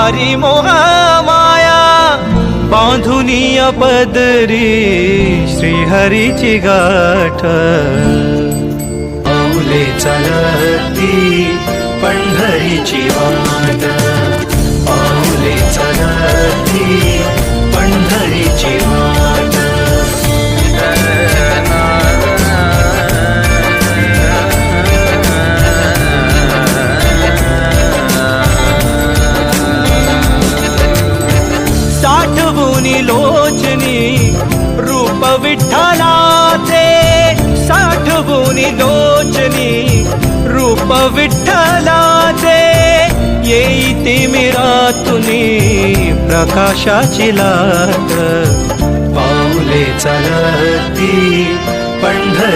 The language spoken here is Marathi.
वारी मोहा माया बांधुनी पदरी श्रीहरीची गाठ पाऊले चालती पंढरीची वाट पाऊले चालती पंढरीची वाट साठवूनी लोचनी रूप विठ्ठलाचे साठवूनी लोचनी रूप विठ्ठलाचे येईते मिरातुनी प्रकाशाची लाट पाऊले चालती पंढरी